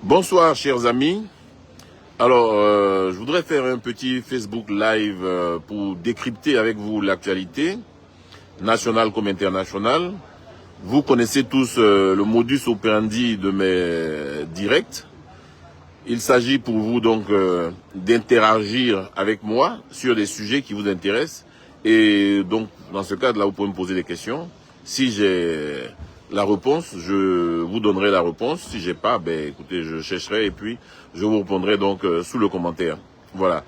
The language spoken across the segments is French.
Bonsoir chers amis. Alors, je voudrais faire un petit Facebook Live pour décrypter avec vous l'actualité, nationale comme internationale. Vous connaissez tous le modus operandi de mes directs. Il s'agit pour vous donc d'interagir avec moi sur des sujets qui vous intéressent. Et donc, dans ce cadre-là, vous pouvez me poser des questions. Si j'ai la réponse, je vous donnerai la réponse. Si j'ai pas, ben écoutez, je chercherai et puis je vous répondrai donc sous le commentaire. Voilà.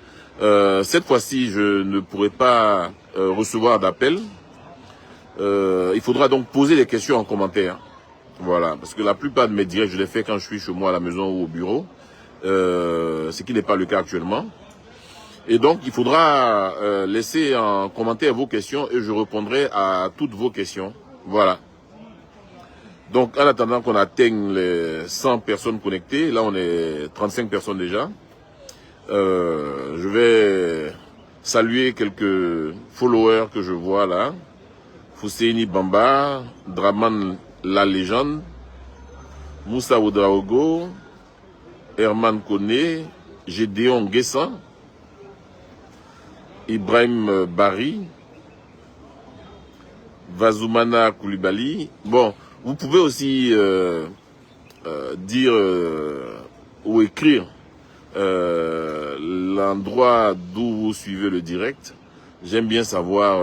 Cette fois-ci, je ne pourrai pas recevoir d'appel. Il faudra donc poser des questions en commentaire. Voilà. Parce que la plupart de mes directs, je les fais quand je suis chez moi à la maison ou au bureau. Ce qui n'est pas le cas actuellement. Et donc, il faudra laisser en commentaire vos questions et je répondrai à toutes vos questions. Voilà. Donc, en attendant qu'on atteigne les 100 personnes connectées, là on est 35 personnes déjà, je vais saluer quelques followers que je vois là. Fousseini Bamba, Draman La Légende, Moussa Oudraogo, Herman Kone, Gédéon Guessan, Ibrahim Bari, Vazoumana Koulibaly. Bon, vous pouvez aussi dire ou écrire l'endroit d'où vous suivez le direct. J'aime bien savoir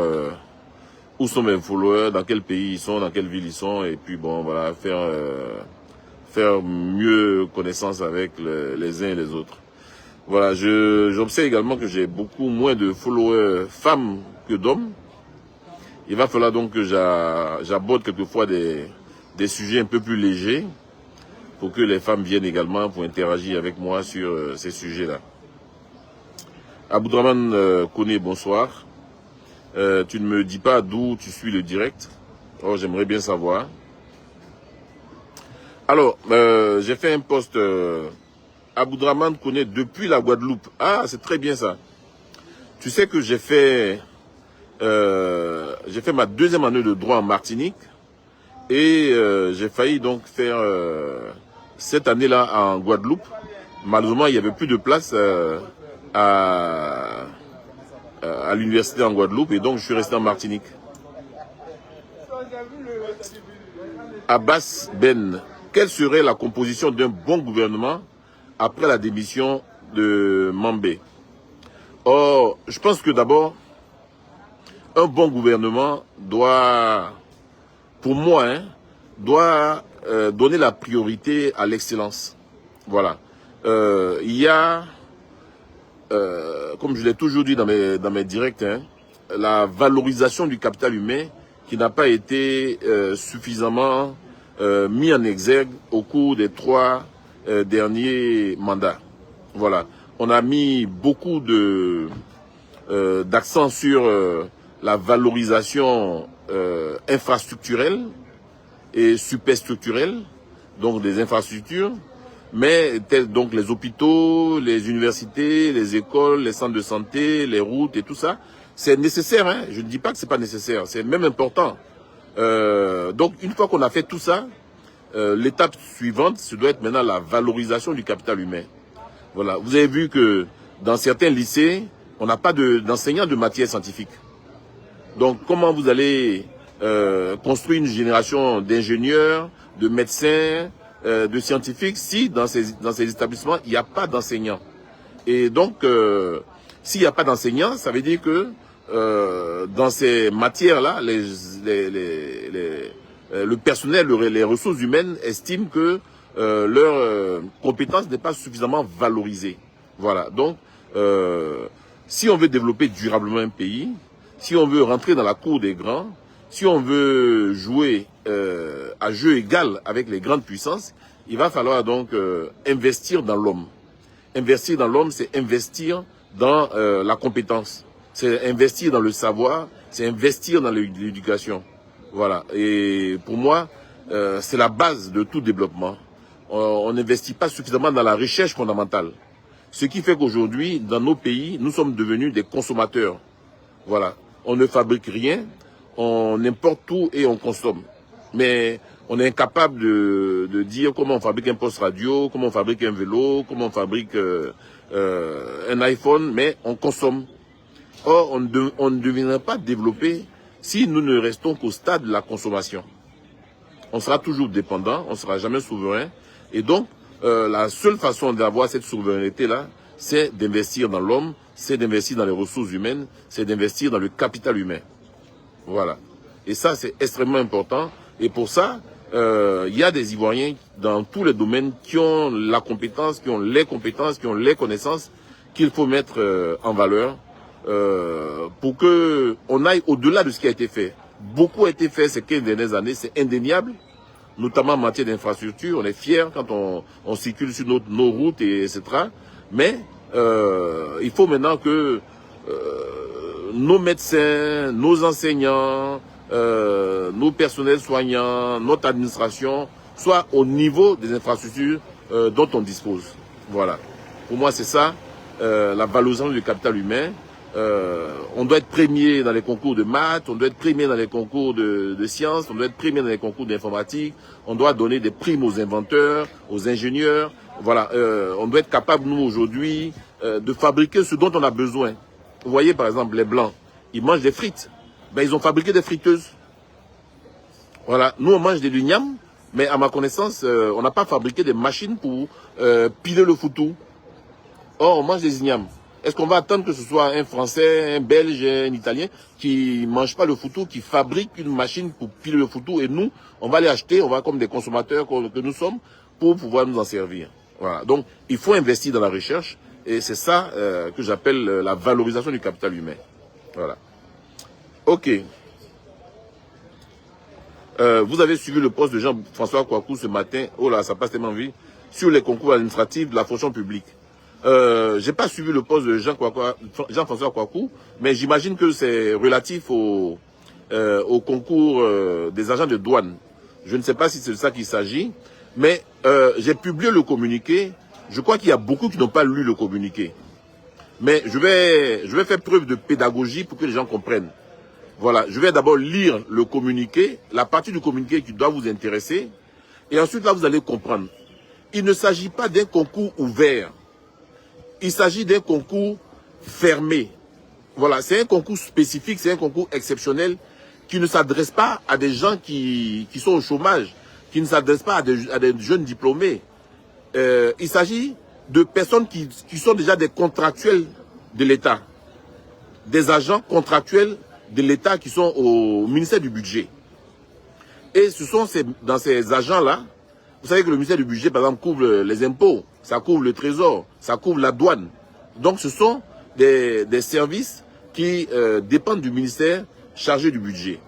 où sont mes followers, dans quel pays ils sont, dans quelle ville ils sont, et puis bon, voilà, faire mieux connaissance avec les uns et les autres. Voilà, j'observe également que j'ai beaucoup moins de followers femmes que d'hommes. Il va falloir donc que j'aborde quelquefois des sujets un peu plus légers pour que les femmes viennent également pour interagir avec moi sur ces sujets-là. Aboudraman Kone, bonsoir. Tu ne me dis pas d'où tu suis le direct. Oh, j'aimerais bien savoir. Alors, j'ai fait un post Aboudraman Kone depuis la Guadeloupe. Ah, c'est très bien ça. Tu sais que j'ai fait ma deuxième année de droit en Martinique et j'ai failli donc faire cette année-là en Guadeloupe. Malheureusement, il n'y avait plus de place à l'université en Guadeloupe et donc je suis resté en Martinique. Abbas Ben, quelle serait la composition d'un bon gouvernement après la démission de Mambé? Or, je pense que d'abord, un bon gouvernement doit, pour moi, doit donner la priorité à l'excellence. Voilà. Il y a, comme je l'ai toujours dit dans mes directs, la valorisation du capital humain qui n'a pas été suffisamment mis en exergue au cours des 3 derniers mandats. Voilà. On a mis beaucoup d'accent sur la valorisation infrastructurelle et superstructurelle, donc des infrastructures, mais telles donc les hôpitaux, les universités, les écoles, les centres de santé, les routes et tout ça, c'est nécessaire, hein. Je ne dis pas que c'est pas nécessaire, c'est même important. Donc une fois qu'on a fait tout ça, l'étape suivante, ce doit être maintenant la valorisation du capital humain. Voilà, vous avez vu que dans certains lycées, on n'a pas d'enseignants de matière scientifique. Donc comment vous allez construire une génération d'ingénieurs, de médecins, de scientifiques si dans ces établissements, il n'y a pas d'enseignants? Et donc, s'il n'y a pas d'enseignants, ça veut dire que dans ces matières-là, le personnel, les ressources humaines estiment que leur compétence n'est pas suffisamment valorisée. Voilà. Donc, si on veut développer durablement un pays, si on veut rentrer dans la cour des grands, si on veut jouer à jeu égal avec les grandes puissances, il va falloir donc investir dans l'homme. Investir dans l'homme, c'est investir dans la compétence. C'est investir dans le savoir, c'est investir dans l'éducation. Voilà. Et pour moi, c'est la base de tout développement. On n'investit pas suffisamment dans la recherche fondamentale. Ce qui fait qu'aujourd'hui, dans nos pays, nous sommes devenus des consommateurs. Voilà. On ne fabrique rien, on importe tout et on consomme. Mais On est incapable de dire comment on fabrique un poste radio, comment on fabrique un vélo, comment on fabrique un iPhone, mais on consomme. Or, on ne deviendra pas développé si nous ne restons qu'au stade de la consommation. On sera toujours dépendant, on ne sera jamais souverain. Et donc, la seule façon d'avoir cette souveraineté-là, c'est d'investir dans l'homme, c'est d'investir dans les ressources humaines, c'est d'investir dans le capital humain. Voilà. Et ça, c'est extrêmement important. Et pour ça, il y a des Ivoiriens dans tous les domaines qui ont la compétence, qui ont les compétences, qui ont les connaissances qu'il faut mettre en valeur pour qu'on aille au-delà de ce qui a été fait. Beaucoup a été fait ces 15 dernières années, c'est indéniable, notamment en matière d'infrastructure. On est fiers quand on circule sur nos routes, etc. Mais il faut maintenant que nos médecins, nos enseignants, nos personnels soignants, notre administration soient au niveau des infrastructures dont on dispose. Voilà. Pour moi, c'est ça, la valorisation du capital humain. On doit être premier dans les concours de maths, on doit être premier dans les concours de sciences, on doit être premier dans les concours d'informatique, on doit donner des primes aux inventeurs, aux ingénieurs. Voilà, on doit être capable, nous, aujourd'hui, de fabriquer ce dont on a besoin. Vous voyez, par exemple, les Blancs, ils mangent des frites. Ben, ils ont fabriqué des friteuses. Voilà, nous, on mange des l'igname, mais à ma connaissance, on n'a pas fabriqué des machines pour piler le foutou. Or, on mange des ignames. Est-ce qu'on va attendre que ce soit un Français, un Belge, un Italien qui ne mange pas le foutou, qui fabrique une machine pour piler le foutou et nous, on va les acheter, on va comme des consommateurs que nous sommes pour pouvoir nous en servir. Voilà. Donc, il faut investir dans la recherche et c'est ça que j'appelle la valorisation du capital humain. Voilà. Ok. Vous avez suivi le poste de Jean-François Kouakou ce matin. Oh là, ça passe tellement vite. Sur les concours administratifs de la fonction publique. J'ai pas suivi le poste de Jean-François Kouakou, mais j'imagine que c'est relatif au concours des agents de douane. Je ne sais pas si c'est de ça qu'il s'agit, mais j'ai publié le communiqué. Je crois qu'il y a beaucoup qui n'ont pas lu le communiqué. Mais je vais faire preuve de pédagogie pour que les gens comprennent. Voilà, je vais d'abord lire le communiqué, la partie du communiqué qui doit vous intéresser, et ensuite là vous allez comprendre. Il ne s'agit pas d'un concours ouvert. Il s'agit d'un concours fermé. Voilà, c'est un concours spécifique, c'est un concours exceptionnel qui ne s'adresse pas à des gens qui sont au chômage, qui ne s'adresse pas à des jeunes diplômés. Il s'agit de personnes qui sont déjà des contractuels de l'État, des agents contractuels de l'État qui sont au ministère du Budget. Et ce sont dans ces agents-là, vous savez que le ministère du Budget, par exemple, couvre les impôts, ça couvre le trésor, ça couvre la douane. Donc ce sont des services qui dépendent du ministère chargé du budget.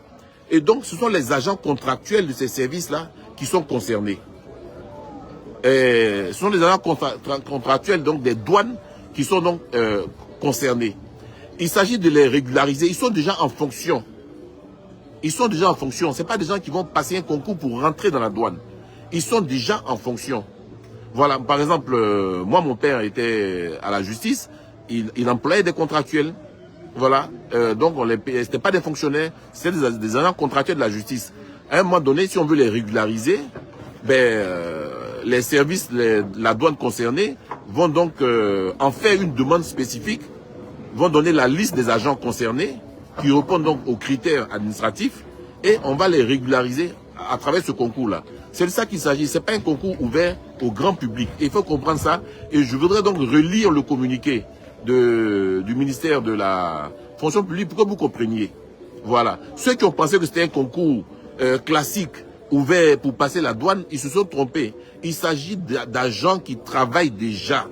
Et donc ce sont les agents contractuels de ces services-là qui sont concernés. Et ce sont les agents contractuels donc des douanes qui sont donc concernés. Il s'agit de les régulariser, ils sont déjà en fonction. Ils sont déjà en fonction, ce n'est pas des gens qui vont passer un concours pour rentrer dans la douane. Ils sont déjà en fonction. Voilà, par exemple, moi, mon père était à la justice, il employait des contractuels. Voilà, donc c'était pas des fonctionnaires, c'était des agents contractuels de la justice. À un moment donné, si on veut les régulariser, ben, les services, la douane concernée vont donc en faire une demande spécifique, vont donner la liste des agents concernés qui répondent donc aux critères administratifs et on va les régulariser à travers ce concours-là. C'est de ça qu'il s'agit. Ce n'est pas un concours ouvert au grand public. Il faut comprendre ça. Et je voudrais donc relire le communiqué du ministère de la fonction publique pour que vous compreniez. Voilà. Ceux qui ont pensé que c'était un concours classique, ouvert pour passer la douane, ils se sont trompés. Il s'agit d'agents qui travaillent déjà.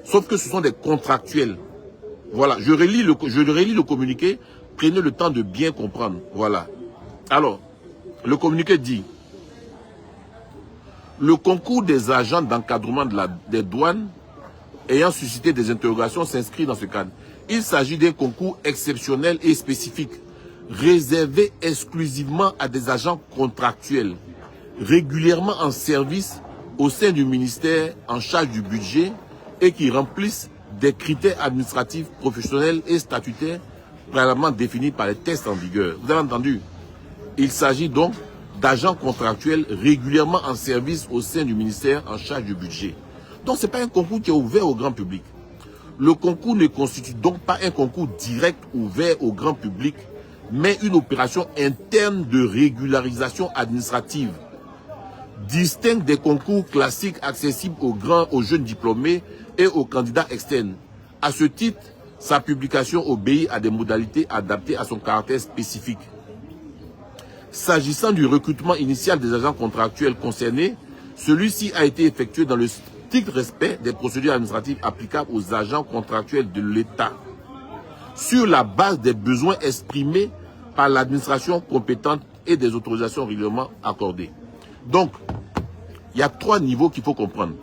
Sauf que ce sont des contractuels. Voilà. Je relis le communiqué. Prenez le temps de bien comprendre. Voilà. Alors, le communiqué dit: le concours des agents d'encadrement des douanes ayant suscité des interrogations s'inscrit dans ce cadre. Il s'agit d'un concours exceptionnel et spécifique, réservé exclusivement à des agents contractuels, régulièrement en service au sein du ministère en charge du budget et qui remplissent des critères administratifs, professionnels et statutaires préalablement définis par les textes en vigueur. Vous avez entendu? Il s'agit donc d'agents contractuels régulièrement en service au sein du ministère en charge du budget. Donc ce n'est pas un concours qui est ouvert au grand public. Le concours ne constitue donc pas un concours direct ouvert au grand public, mais une opération interne de régularisation administrative, distincte des concours classiques accessibles aux jeunes diplômés et aux candidats externes. À ce titre, sa publication obéit à des modalités adaptées à son caractère spécifique. S'agissant du recrutement initial des agents contractuels concernés, celui-ci a été effectué dans le strict respect des procédures administratives applicables aux agents contractuels de l'État, sur la base des besoins exprimés par l'administration compétente et des autorisations régulièrement accordées. Donc, il y a 3 niveaux qu'il faut comprendre.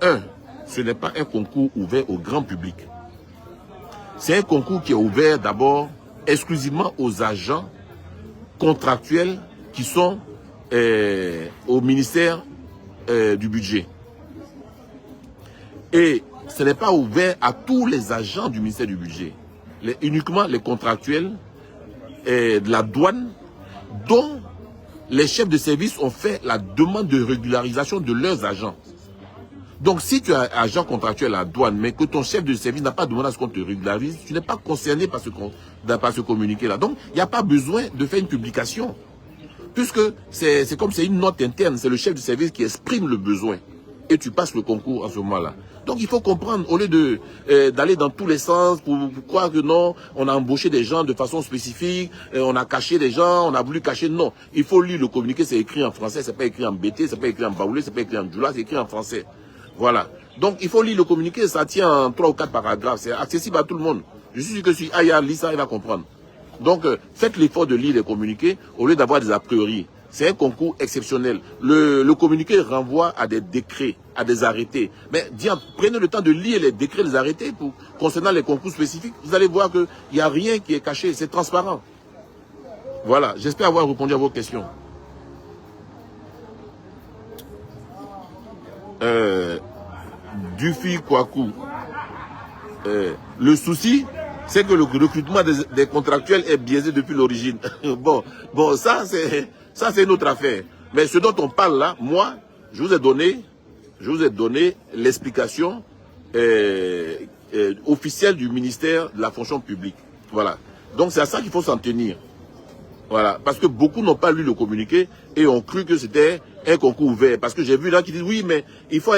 1, ce n'est pas un concours ouvert au grand public. C'est un concours qui est ouvert d'abord exclusivement aux agents contractuels qui sont au ministère du budget. Et ce n'est pas ouvert à tous les agents du ministère du budget. Uniquement les contractuels de la douane dont les chefs de service ont fait la demande de régularisation de leurs agents. Donc si tu es agent contractuel à la douane, mais que ton chef de service n'a pas demandé à ce qu'on te régularise, tu n'es pas concerné par ce communiqué-là. Donc il n'y a pas besoin de faire une publication. Puisque c'est comme c'est une note interne, c'est le chef de service qui exprime le besoin. Et tu passes le concours en ce moment-là. Donc il faut comprendre, au lieu d'aller dans tous les sens pour croire que non, on a embauché des gens de façon spécifique, on a caché des gens, on a voulu cacher, non. Il faut lire le communiqué, c'est écrit en français, c'est pas écrit en BT, c'est pas écrit en baoulé, c'est pas écrit en djoula, c'est écrit en français. Voilà. Donc il faut lire le communiqué, ça tient en 3 ou 4 paragraphes, c'est accessible à tout le monde. Je suis sûr que si Aya lit ça, il va comprendre. Donc faites l'effort de lire les communiqués au lieu d'avoir des a priori. C'est un concours exceptionnel. Le communiqué renvoie à des décrets, à des arrêtés. Mais prenez le temps de lire les décrets, les arrêtés concernant les concours spécifiques. Vous allez voir qu'il n'y a rien qui est caché, c'est transparent. Voilà, j'espère avoir répondu à vos questions. Dufi Kwaku. Le souci, c'est que le recrutement des contractuels est biaisé depuis l'origine. Bon, ça c'est une autre affaire. Mais ce dont on parle là, moi, je vous ai donné l'explication officielle du ministère de la fonction publique. Voilà. Donc c'est à ça qu'il faut s'en tenir. Voilà. Parce que beaucoup n'ont pas lu le communiqué et ont cru que c'était un concours ouvert. Parce que j'ai vu là qui disent oui, mais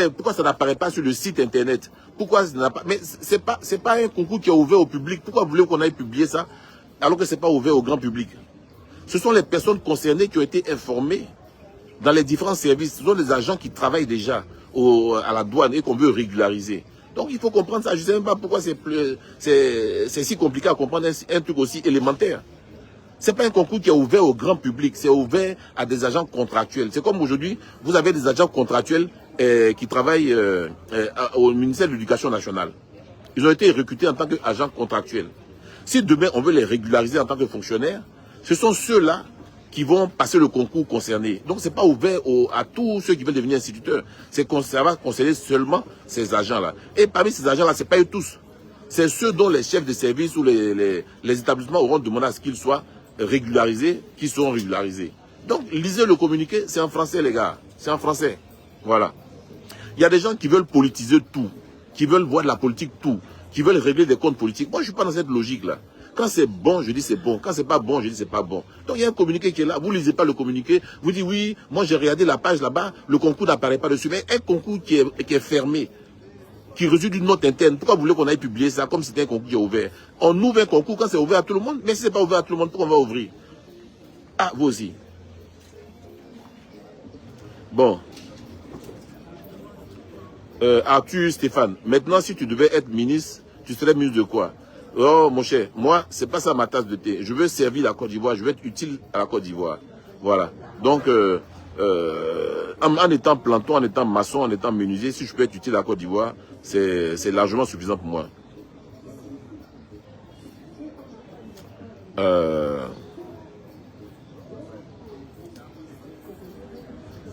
pourquoi ça n'apparaît pas sur le site internet? Pourquoi ça n'a pas? Mais c'est pas un concours qui est ouvert au public. Pourquoi vous voulez qu'on aille publier ça alors que c'est pas ouvert au grand public? Ce sont les personnes concernées qui ont été informées dans les différents services. Ce sont les agents qui travaillent déjà à la douane et qu'on veut régulariser. Donc il faut comprendre ça. Je ne sais même pas pourquoi c'est si compliqué à comprendre un truc aussi élémentaire. Ce n'est pas un concours qui est ouvert au grand public, c'est ouvert à des agents contractuels. C'est comme aujourd'hui, vous avez des agents contractuels qui travaillent au ministère de l'Éducation nationale. Ils ont été recrutés en tant qu'agents contractuels. Si demain on veut les régulariser en tant que fonctionnaires, ce sont ceux-là qui vont passer le concours concerné. Donc ce n'est pas ouvert à tous ceux qui veulent devenir instituteurs. Ça va concerner seulement ces agents-là. Et parmi ces agents-là, ce n'est pas eux tous. C'est ceux dont les chefs de service ou les établissements auront demandé à ce qu'ils soient régularisés, qui seront régularisés. Donc lisez le communiqué, c'est en français les gars. C'est en français. Voilà. Il y a des gens qui veulent politiser tout, qui veulent voir de la politique tout, qui veulent régler des comptes politiques. Moi je ne suis pas dans cette logique-là. Quand c'est bon, je dis c'est bon. Quand c'est pas bon, je dis c'est pas bon. Donc il y a un communiqué qui est là. Vous lisez pas le communiqué. Vous dites oui, moi j'ai regardé la page là-bas, le concours n'apparaît pas dessus. Mais un concours qui est fermé, qui résulte d'une note interne. Pourquoi vous voulez qu'on aille publier ça comme si c'était un concours qui est ouvert? On ouvre un concours quand c'est ouvert à tout le monde. Mais si c'est pas ouvert à tout le monde, pourquoi on va ouvrir? Ah, vous aussi. Bon. Arthur Stéphane, maintenant si tu devais être ministre, tu serais ministre de quoi? Oh mon cher, moi, c'est pas ça ma tasse de thé. Je veux servir la Côte d'Ivoire, je veux être utile à la Côte d'Ivoire. Voilà. Donc, en étant planton, en étant maçon, en étant menuisier, si je peux être utile à la Côte d'Ivoire, c'est largement suffisant pour moi.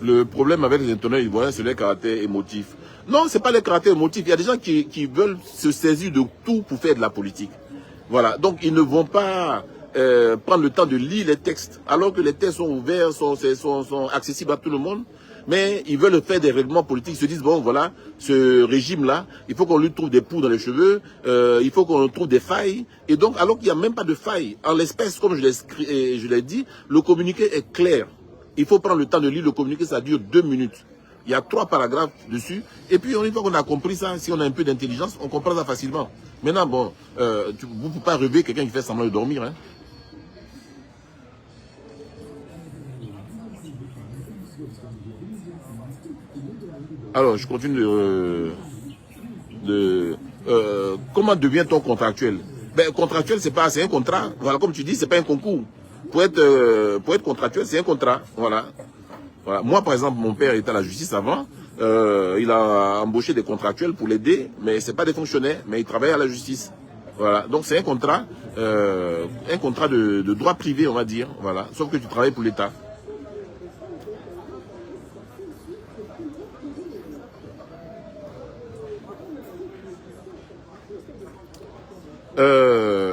Le problème avec les internautes ivoiriens, c'est les caractères émotifs. Non, ce n'est pas les caractères émotifs. Il y a des gens qui veulent se saisir de tout pour faire de la politique. Voilà. Donc, ils ne vont pas prendre le temps de lire les textes, alors que les textes sont ouverts, sont accessibles à tout le monde. Mais ils veulent faire des règlements politiques, ils se disent, bon voilà, ce régime-là, il faut qu'on lui trouve des poux dans les cheveux, il faut qu'on trouve des failles. Et donc, alors qu'il n'y a même pas de failles, en l'espèce, comme je l'ai dit, le communiqué est clair. Il faut prendre le temps de lire le communiqué, ça dure 2 minutes. Il y a 3 paragraphes dessus. Et puis, une fois qu'on a compris ça, si on a un peu d'intelligence, on comprend ça facilement. Maintenant, bon, vous ne pouvez pas rêver quelqu'un qui fait semblant de dormir, hein. Alors, je continue comment devient-on contractuel? Ben, contractuel, c'est un contrat. Voilà, comme tu dis, c'est pas un concours. Pour être contractuel, c'est un contrat. Voilà. Voilà. Moi, par exemple, mon père était à la justice avant. Il a embauché des contractuels pour l'aider, mais c'est pas des fonctionnaires, mais il travaille à la justice. Voilà. Donc, c'est un contrat de droit privé, on va dire. Voilà. Sauf que tu travailles pour l'État.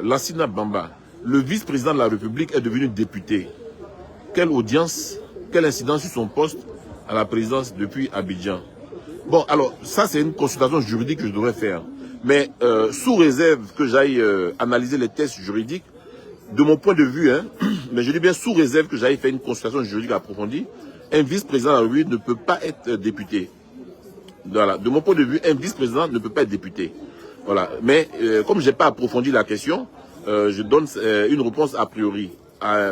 Lassina Bamba, le vice-président de la République est devenu député. Quelle audience, quelle incidence sur son poste à la présidence depuis Abidjan? Bon, alors, ça c'est une consultation juridique que je devrais faire. Mais sous réserve que j'aille analyser les tests juridiques, de mon point de vue, hein, mais je dis bien sous réserve que j'aille faire une consultation juridique approfondie, un vice-président de la République ne peut pas être député. Voilà. De mon point de vue, un vice-président ne peut pas être député. Voilà. Mais comme je n'ai pas approfondi la question, je donne une réponse a priori.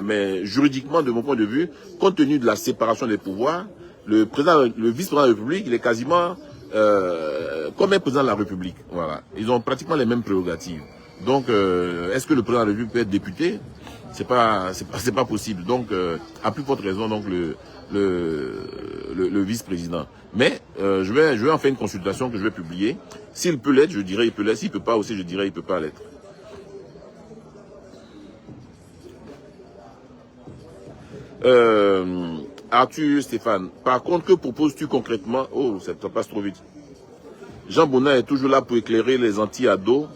Mais juridiquement, de mon point de vue, compte tenu de la séparation des pouvoirs, le vice-président de la République, il est quasiment comme un président de la République. Voilà. Ils ont pratiquement les mêmes prérogatives. Donc, est-ce que le président de la République peut être député? C'est pas possible. Donc, à plus forte raison, donc le vice-président. Mais je vais en faire une consultation que je vais publier. S'il peut l'être, je dirais il peut l'être. S'il ne peut pas aussi, je dirais il ne peut pas l'être. Arthur Stéphane, par contre, que proposes-tu concrètement? Oh, ça passe trop vite. Jean Bonnat est toujours là pour éclairer les anti-ados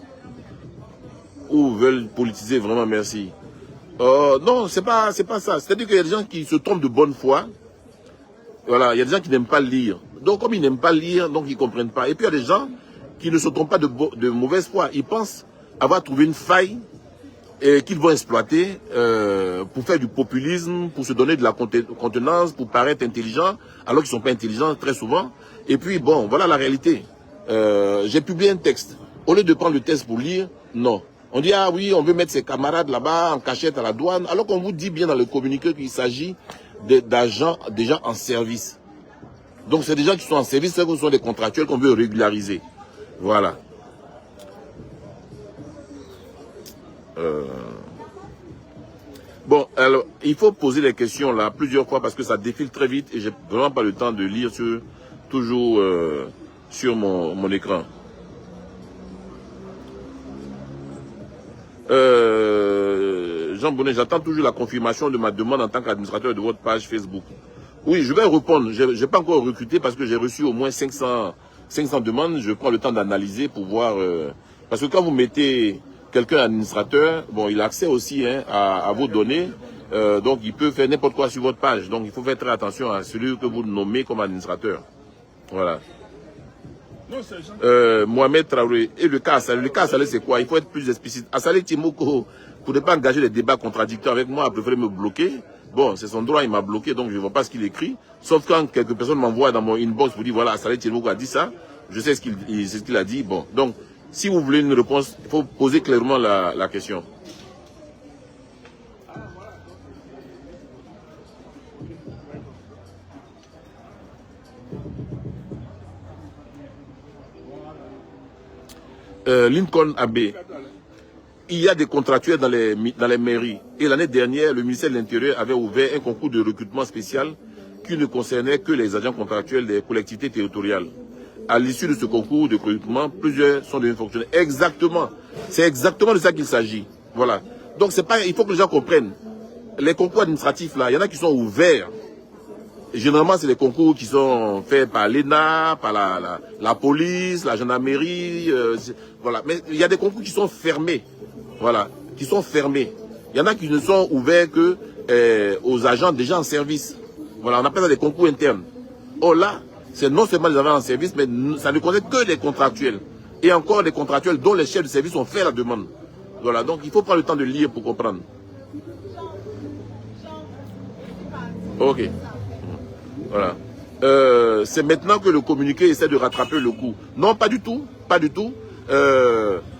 ou veulent politiser vraiment, merci. Non, c'est pas ça. C'est-à-dire qu'il y a des gens qui se trompent de bonne foi. Voilà, il y a des gens qui n'aiment pas lire. Donc, comme ils n'aiment pas lire, donc ils ne comprennent pas. Et puis, il y a des gens qui ne se trompent pas de mauvaise foi. Ils pensent avoir trouvé une faille et qu'ils vont exploiter pour faire du populisme, pour se donner de la contenance, pour paraître intelligents, alors qu'ils ne sont pas intelligents très souvent. Et puis, bon, voilà la réalité. J'ai publié un texte. Au lieu de prendre le texte pour lire, non. On dit, ah oui, on veut mettre ses camarades là-bas en cachette à la douane, alors qu'on vous dit bien dans le communiqué qu'il s'agit d'agents déjà en service. Donc, c'est des gens qui sont en service, ce sont des contractuels qu'on veut régulariser. Voilà. Bon, alors, il faut poser les questions là plusieurs fois parce que ça défile très vite et j'ai vraiment pas le temps de lire toujours sur mon écran. Jean Bonnet, j'attends toujours la confirmation de ma demande en tant qu'administrateur de votre page Facebook. Oui, je vais répondre. Je n'ai pas encore recruté parce que j'ai reçu au moins 500 demandes. Je prends le temps d'analyser pour voir. Parce que quand vous mettez quelqu'un administrateur, bon, il a accès aussi à vos données. Donc, il peut faire n'importe quoi sur votre page. Donc, il faut faire très attention à celui que vous nommez comme administrateur. Voilà. Mohamed Traoré. Et le cas à Salé, c'est quoi? Il faut être plus explicite. À Salé Timoko, pour ne pas engager des débats contradictoires avec moi, a préféré me bloquer. Bon, c'est son droit, il m'a bloqué, donc je ne vois pas ce qu'il écrit. Sauf quand quelques personnes m'envoient dans mon inbox pour dire, voilà, Salé Timoko a dit ça. Je sais ce qu'il a dit. Bon, donc, si vous voulez une réponse, il faut poser clairement la question. Lincoln Abbé. Il y a des contractuels dans les mairies. Et l'année dernière, le ministère de l'Intérieur avait ouvert un concours de recrutement spécial qui ne concernait que les agents contractuels des collectivités territoriales. À l'issue de ce concours de recrutement, plusieurs sont devenus fonctionnaires. Exactement. C'est exactement de ça qu'il s'agit. Voilà. Donc, c'est pas, il faut que les gens comprennent. Les concours administratifs, là, il y en a qui sont ouverts. Généralement, c'est les concours qui sont faits par l'ENA, par la police, la gendarmerie. Voilà. Mais il y a des concours qui sont fermés. Voilà. Qui sont fermés. Il y en a qui ne sont ouverts que aux agents déjà en service. Voilà, on appelle ça des concours internes. Oh là, c'est non seulement les agents en service, mais ça ne concerne que les contractuels. Et encore des contractuels dont les chefs de service ont fait la demande. Voilà, donc il faut prendre le temps de lire pour comprendre. Ok. Voilà. C'est maintenant que le communiqué essaie de rattraper le coup. Non, pas du tout. Pas du tout.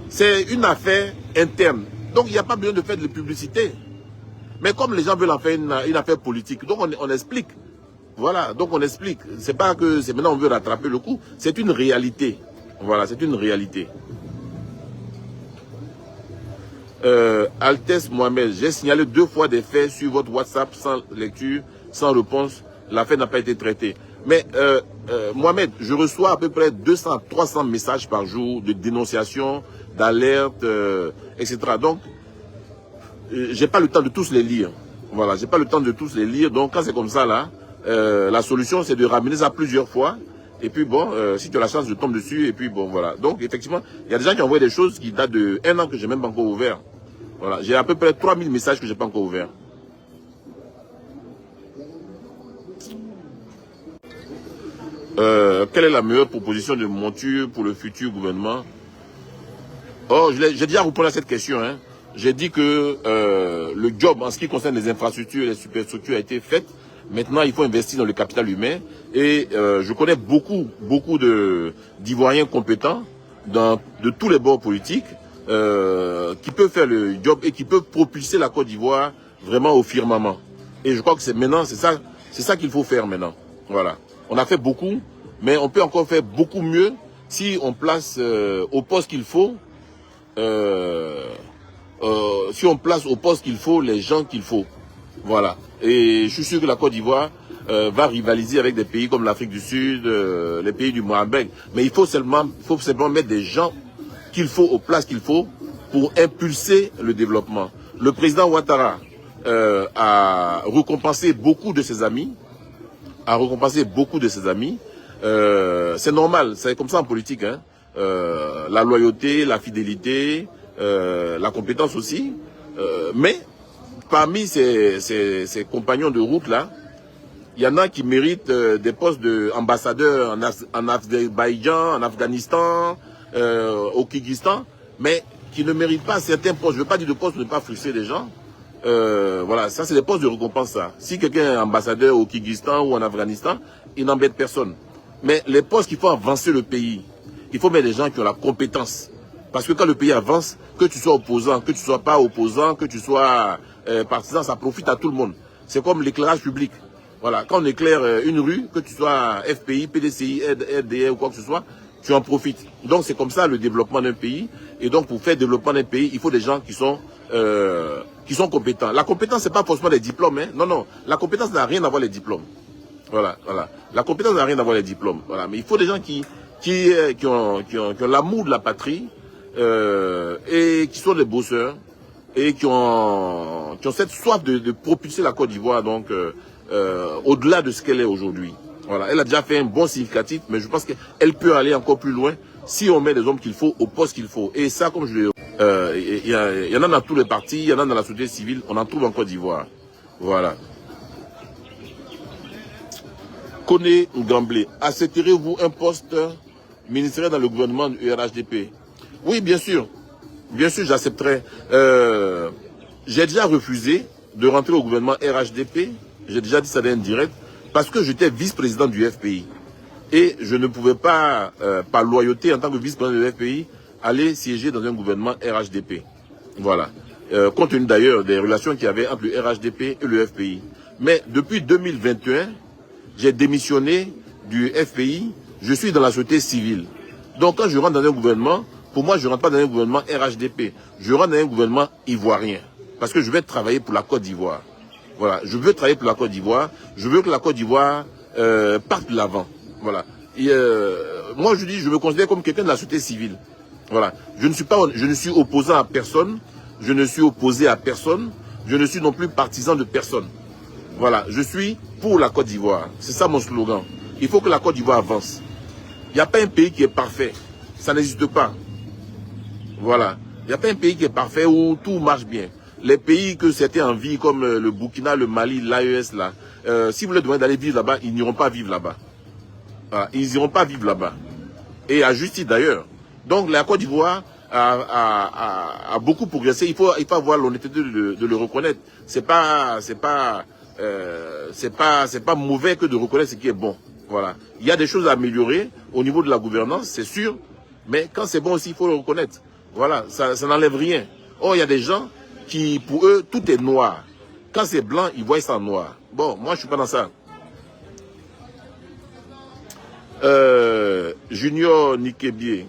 C'est une affaire interne. Donc il n'y a pas besoin de faire de publicité. Mais comme les gens veulent en faire une affaire politique, donc on explique. Voilà, donc on explique. C'est pas que c'est maintenant on veut rattraper le coup. C'est une réalité. Voilà, c'est une réalité. Altesse Mohamed, j'ai signalé 2 fois des faits sur votre WhatsApp sans lecture, sans réponse. L'affaire n'a pas été traitée. Mais Mohamed, je reçois à peu près 200 à 300 messages par jour de dénonciation, d'alerte, etc. Donc, j'ai pas le temps de tous les lire. Voilà, j'ai pas le temps de tous les lire. Donc, quand c'est comme ça, là, la solution, c'est de ramener ça plusieurs fois. Et puis, bon, si tu as la chance, je tombe dessus. Et puis, bon, voilà. Donc, effectivement, il y a des gens qui envoient des choses qui datent de 1 an que j'ai même pas encore ouvert. Voilà, j'ai à peu près 3000 messages que j'ai pas encore ouverts. Quelle est la meilleure proposition de monture pour le futur gouvernement? Oh, j'ai déjà répondu à cette question. Hein. J'ai dit que le job en ce qui concerne les infrastructures et les superstructures a été fait. Maintenant, il faut investir dans le capital humain. Et je connais beaucoup d'Ivoiriens compétents de tous les bords politiques qui peuvent faire le job et qui peuvent propulser la Côte d'Ivoire vraiment au firmament. Et je crois que c'est ça qu'il faut faire maintenant. Voilà. On a fait beaucoup, mais on peut encore faire beaucoup mieux si on place au poste qu'il faut, si on place au poste qu'il faut les gens qu'il faut. Voilà. Et je suis sûr que la Côte d'Ivoire va rivaliser avec des pays comme l'Afrique du Sud, les pays du Mohammed. Mais il faut simplement mettre des gens qu'il faut aux places qu'il faut pour impulser le développement. Le président Ouattara a récompensé beaucoup de ses amis. C'est normal, c'est comme ça en politique. Hein. La loyauté, la fidélité, la compétence aussi. Mais parmi ces compagnons de route là, il y en a qui méritent des postes d'ambassadeur en Azerbaïdjan, en Afghanistan, au Kyrgyzstan, mais qui ne méritent pas certains postes. Je ne veux pas dire de postes pour ne pas frustrer les gens. Voilà, ça c'est des postes de récompense. Ça. Si quelqu'un est ambassadeur au Kyrgyzstan ou en Afghanistan, il n'embête personne. Mais les postes qu'il faut avancer le pays, il faut mettre des gens qui ont la compétence. Parce que quand le pays avance, que tu sois opposant, que tu ne sois pas opposant, que tu sois partisan, ça profite à tout le monde. C'est comme l'éclairage public. Voilà, quand on éclaire une rue, que tu sois FPI, PDCI, RDR ou quoi que ce soit, tu en profites. Donc c'est comme ça le développement d'un pays. Et donc pour faire le développement d'un pays, il faut des gens qui sont compétents. La compétence, c'est pas forcément des diplômes. Hein. Non, non. La compétence n'a rien à voir avec les diplômes. Voilà, voilà. La compétence n'a rien à voir avec les diplômes. Voilà. Mais il faut des gens qui ont l'amour de la patrie et qui sont des bosseurs et qui ont cette soif de propulser la Côte d'Ivoire donc au-delà de ce qu'elle est aujourd'hui. Voilà. Elle a déjà fait un bon significatif, mais je pense qu'elle peut aller encore plus loin si on met les hommes qu'il faut au poste qu'il faut. Et ça, comme je l'ai il y en a dans tous les partis, il y en a dans la société civile, on en trouve en Côte d'Ivoire. Voilà. Koné Gamblé, accepterez-vous un poste ministériel dans le gouvernement du RHDP? Oui, bien sûr. Bien sûr, j'accepterai. J'ai déjà refusé de rentrer au gouvernement RHDP. J'ai déjà dit ça d'un direct. Parce que j'étais vice-président du FPI. Et je ne pouvais pas, par loyauté en tant que vice-président du FPI, aller siéger dans un gouvernement RHDP. Voilà. Compte tenu d'ailleurs des relations qu'il y avait entre le RHDP et le FPI. Mais depuis 2021, j'ai démissionné du FPI. Je suis dans la société civile. Donc quand je rentre dans un gouvernement, pour moi je ne rentre pas dans un gouvernement RHDP. Je rentre dans un gouvernement ivoirien. Parce que je vais travailler pour la Côte d'Ivoire. Voilà. Je veux travailler pour la Côte d'Ivoire. Je veux que la Côte d'Ivoire parte de l'avant. Voilà. Et, moi je dis, je me considère comme quelqu'un de la société civile. Voilà. Je ne suis opposant à personne. Je ne suis opposé à personne. Je ne suis non plus partisan de personne. Voilà. Je suis pour la Côte d'Ivoire. C'est ça mon slogan. Il faut que la Côte d'Ivoire avance. Il n'y a pas un pays qui est parfait. Ça n'existe pas. Voilà. Il n'y a pas un pays qui est parfait où tout marche bien. Les pays que certains envient, comme le Burkina, le Mali, l'AES, là, si vous leur demandez d'aller vivre là-bas, ils n'iront pas vivre là-bas. Voilà, ils n'iront pas vivre là-bas. Et à justice d'ailleurs. Donc la Côte d'Ivoire a beaucoup progressé. Il faut avoir l'honnêteté de le reconnaître. C'est pas mauvais que de reconnaître ce qui est bon. Voilà. Il y a des choses à améliorer au niveau de la gouvernance, c'est sûr. Mais quand c'est bon aussi, il faut le reconnaître. Voilà, ça n'enlève rien. Or, il y a des gens qui, pour eux, tout est noir. Quand c'est blanc, ils voient ça en noir. Bon, moi, je suis pas dans ça. Junior Nikebie.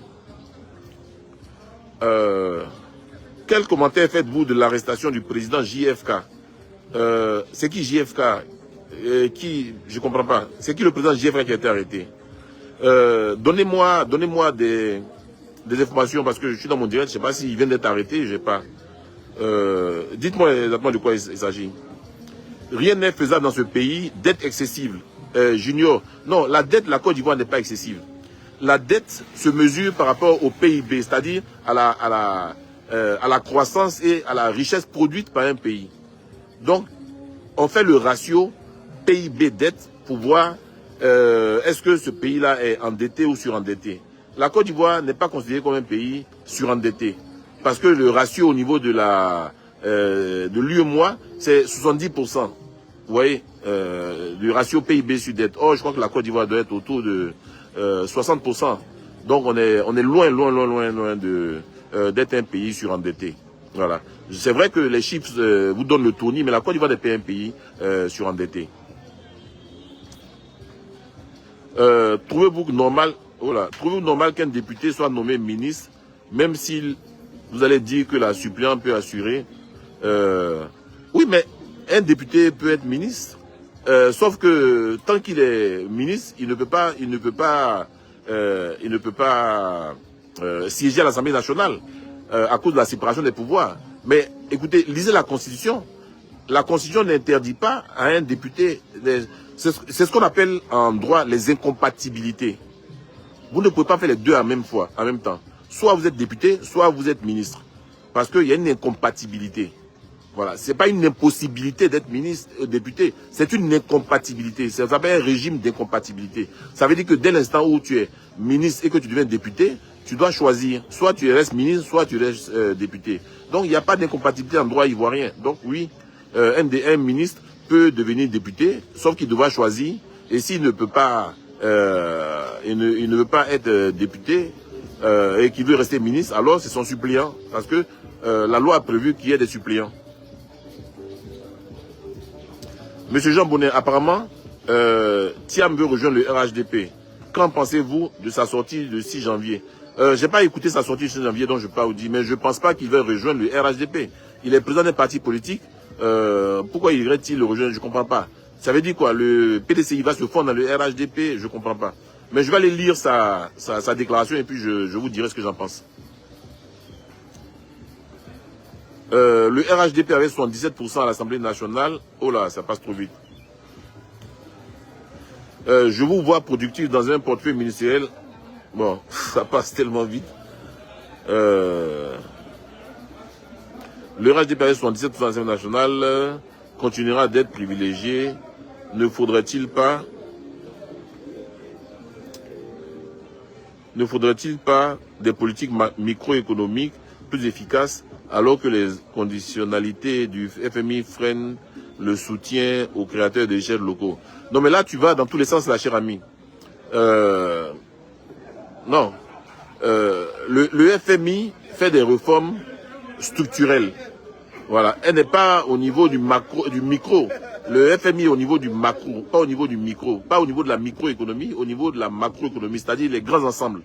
Quel commentaire faites-vous de l'arrestation du président JFK? C'est qui JFK? Qui? Je comprends pas. C'est qui le président JFK qui a été arrêté? Donnez-moi des informations parce que je suis dans mon direct. Je sais pas s'il vient d'être arrêté. Je sais pas. Dites-moi exactement de quoi il s'agit. Rien n'est faisable dans ce pays. Dette excessive. Junior, non, la dette, la Côte d'Ivoire n'est pas excessive. La dette se mesure par rapport au PIB, c'est-à-dire à la croissance et à la richesse produite par un pays. Donc, on fait le ratio PIB-dette pour voir est-ce que ce pays-là est endetté ou surendetté. La Côte d'Ivoire n'est pas considérée comme un pays surendetté parce que le ratio au niveau de l'UEMOA, c'est 70%. Vous voyez, du ratio PIB sur dette. Or, je crois que la Côte d'Ivoire doit être autour de 60%. Donc, on est loin d'être un pays surendetté. Voilà. C'est vrai que les chiffres vous donnent le tournis, mais la Côte d'Ivoire n'est pas un pays surendetté. Trouvez-vous normal qu'un député soit nommé ministre, même si vous allez dire que la suppléante peut assurer oui, mais un député peut être ministre, sauf que tant qu'il est ministre, il ne peut pas siéger à l'Assemblée nationale à cause de la séparation des pouvoirs. Mais écoutez, lisez la Constitution. La Constitution n'interdit pas à un député, c'est ce qu'on appelle en droit les incompatibilités. Vous ne pouvez pas faire les deux en même temps. Soit vous êtes député, soit vous êtes ministre. Parce qu'il y a une incompatibilité. Voilà, c'est pas une impossibilité d'être ministre, député, c'est une incompatibilité. Ça s'appelle un régime d'incompatibilité. Ça veut dire que dès l'instant où tu es ministre et que tu deviens député, tu dois choisir. Soit tu restes ministre, soit tu restes député. Donc il n'y a pas d'incompatibilité en droit ivoirien. Donc oui, un ministre peut devenir député, sauf qu'il devra choisir. Et s'il ne peut pas, il ne veut pas être député et qu'il veut rester ministre, alors c'est son suppléant. Parce que la loi a prévu qu'il y ait des suppléants. Monsieur Jean Bonnet, apparemment, Thiam veut rejoindre le RHDP. Qu'en pensez-vous de sa sortie le 6 janvier? Je n'ai pas écouté sa sortie le 6 janvier, donc je ne peux pas vous dire, mais je ne pense pas qu'il va rejoindre le RHDP. Il est président d'un parti politique. Pourquoi irait-il le rejoindre? Je ne comprends pas. Ça veut dire quoi? Le PDCI va se fondre dans le RHDP? Je ne comprends pas. Mais je vais aller lire sa déclaration et puis je vous dirai ce que j'en pense. Le RHDP avait 77% à l'Assemblée nationale. Oh là, ça passe trop vite. Je vous vois productif dans un portefeuille ministériel. Bon, ça passe tellement vite. Le RHDP avait 77% à l'Assemblée nationale. Continuera d'être privilégié. Ne faudrait-il pas des politiques microéconomiques plus efficaces alors que les conditionnalités du FMI freinent le soutien aux créateurs de richesses locaux? Non, mais là, tu vas dans tous les sens, la chère amie. Non. Le FMI fait des réformes structurelles. Voilà. Elle n'est pas au niveau du micro. Le FMI est au niveau du macro, pas au niveau du micro. Pas au niveau de la microéconomie, au niveau de la macroéconomie, c'est-à-dire les grands ensembles.